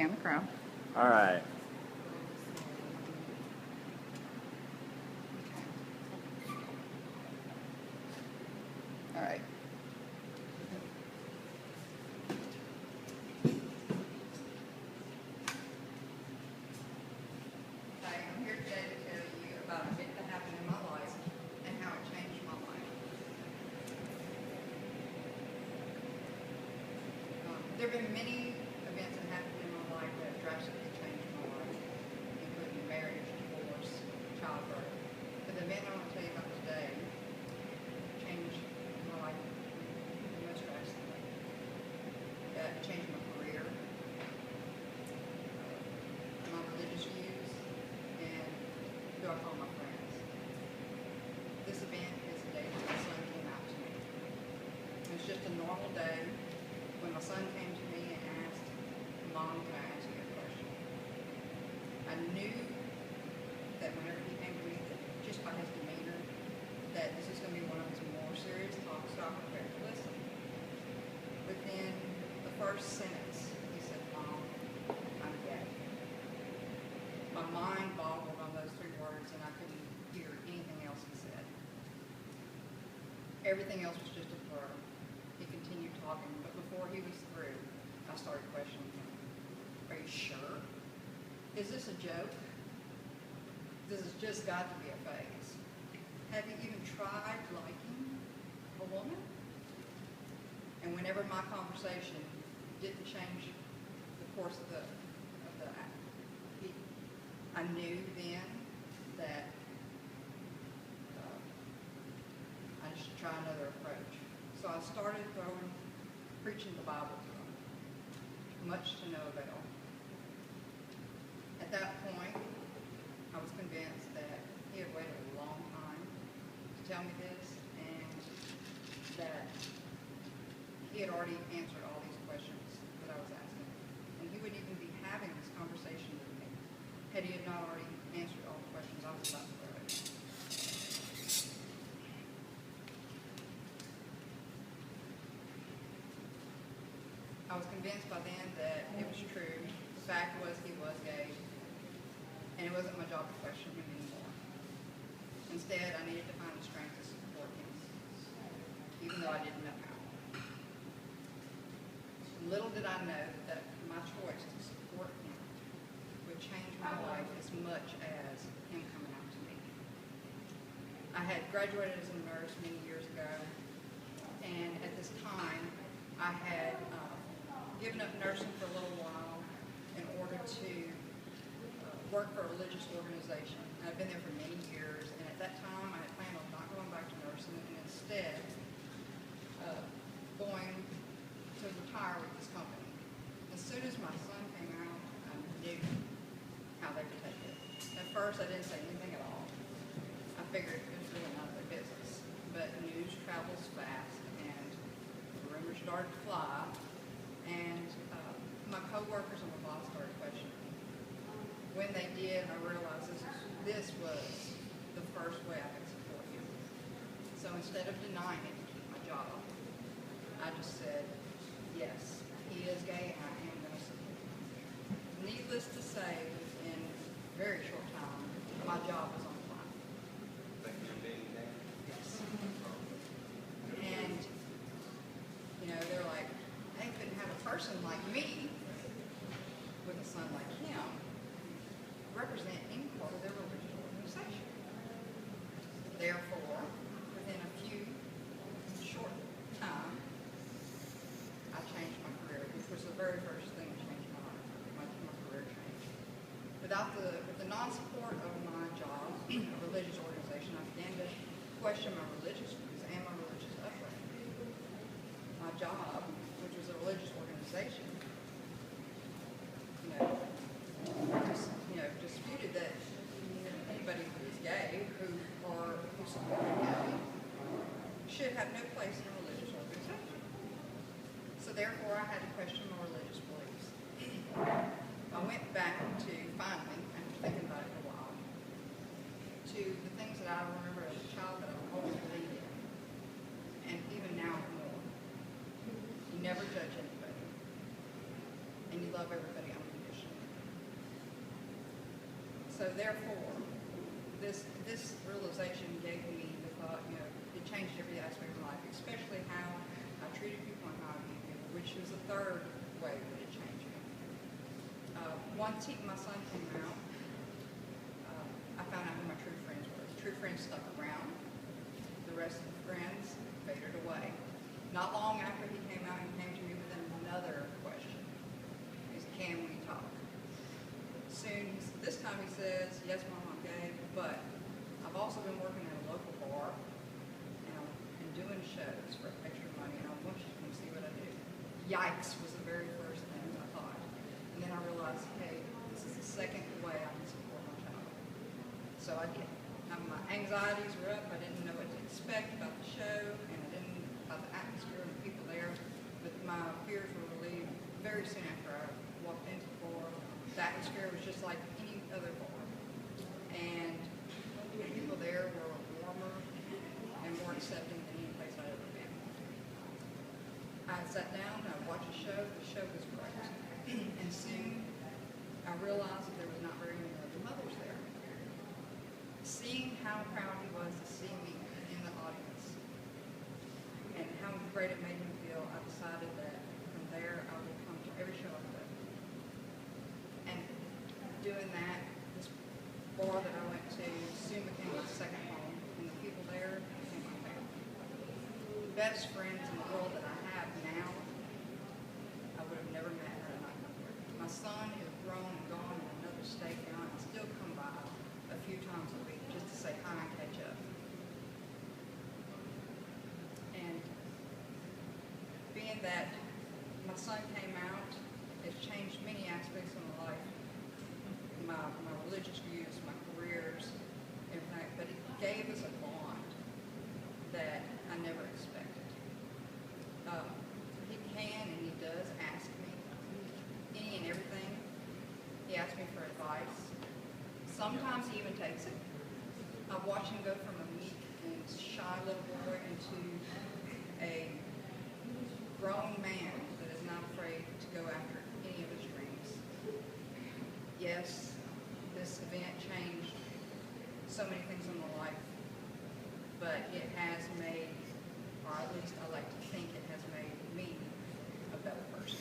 Scan the crowd. All right. All right. Hi, I'm here today to tell you about an event that happened in my life and how it changed my life. There have been many events that happened in my life that drastically changed my life, including marriage, divorce, childbirth. But the event I want to tell you about today changed my life most drastically. It changed my career, my religious views, and who I call my friends. This event is the day that my son came out to me. It was just a normal day when my son came to me and asked, "Mom, can I ask you a question?" I knew that whenever he came to me, that just by his demeanor, that this is going to be one of his more serious talks, so I prepared to listen. Within the first sentence, he said, "Mom, I'm gay." My mind boggled on those three words, and I couldn't hear anything else he said. Everything else was just a blur. He continued talking, but before he was through, I started questioning him. "Are you sure? Is this a joke? This has just got to be a phase. Have you even tried liking a woman?" And whenever my conversation didn't change the course of the act, I knew then that I should try another approach. So I started preaching the Bible to him, much to no avail. At that point, I was convinced that he had waited a long time to tell me this, and that he had already answered all these questions that I was asking. And he wouldn't even be having this conversation with me had he not already answered all the questions I was about to throw at him. I was convinced by then that it was true. The fact was he was gay, and it wasn't my job to question him anymore. Instead, I needed to find the strength to support him, even though I didn't know how. Little did I know that my choice to support him would change my life as much as him coming out to me. I had graduated as a nurse many years ago, and at this time, I had given up nursing for a little while in order to work for a religious organization. I'd been there for many years, and at that time, I had planned on not going back to nursing, and instead going to retire with this company. As soon as my son came out, I knew how they would take it. At first, I didn't say anything at all. I figured it was really none of their business. But news travels fast, and rumors started to fly, and my coworkers and my boss started questioning me. When they did, I realized this was the first way I could support him. So instead of denying it to keep my job, I just said, yes, he is gay, and I am going to support him. Needless to say, in a very short time, my job was on the line. Yes. And, they're like, they couldn't have a person like me with a son like him represent any part of their religious organization. Therefore, within a few short time, I changed my career, which was the very first thing that changed my life. My career changed. With the non-support of my job, a religious organization, I began to question my religious views and my religious upbringing. My job, which was a religious organization, disputed that anybody who is gay who supported gay should have no place in a religious organization. So therefore, I had to question my religious beliefs. I went back to, finally, after thinking about it for a while, to the things that I remember as a child that I've always believed in, and even now more. You never judge anybody, and you love everybody unconditionally. So therefore, this realization gave me the thought, you know, it changed every aspect of my life, especially how I treated people and how I viewed people, which was the third way that it changed me. Once my son came out, I found out who my true friends were. The true friends stuck around. The rest of the friends faded away. Not long after he came out, he came to me with another question. He said, "Can we talk?" Soon, this time he says, "Yes, Mom, I'm gay, but I've also been working at a local bar and doing shows for extra money, and I want you to come see what I do." Yikes was the very first thing I thought. And then I realized, hey, this is the second way I can support my child. So I did. My anxieties were up. I didn't know what to expect about the show, and I didn't about the atmosphere and the people there. But my fears were relieved very soon after I walked into the bar. The atmosphere was just like any other bar. And the people there were warmer and more accepting than any place I'd ever been. I sat down, I watched the show was great. And soon I realized that there was not very many other mothers there. Seeing how proud he was to see me in the audience and how great it made him feel, I decided that from there I would come to every show I could. And doing that, this bar that I went to soon became my second home, and the people there became my family. The best friends in the world that I have now, I would have never met had I not come here. My son is grown and gone in another state now, and I still come by a few times a week just to say hi and catch up. And being that my son came out, it's changed many aspects of my life. My religious views, my careers, everything, but it gave us a bond that I never expected. He can and he does ask me any and everything. He asks me for advice. Sometimes he even takes it. I've watched him go from a meek and shy little boy into a grown man that is not afraid to go after any of his dreams. Yes, this event changed so many things in my life, but it has made, or at least I like to think it has made me a better person.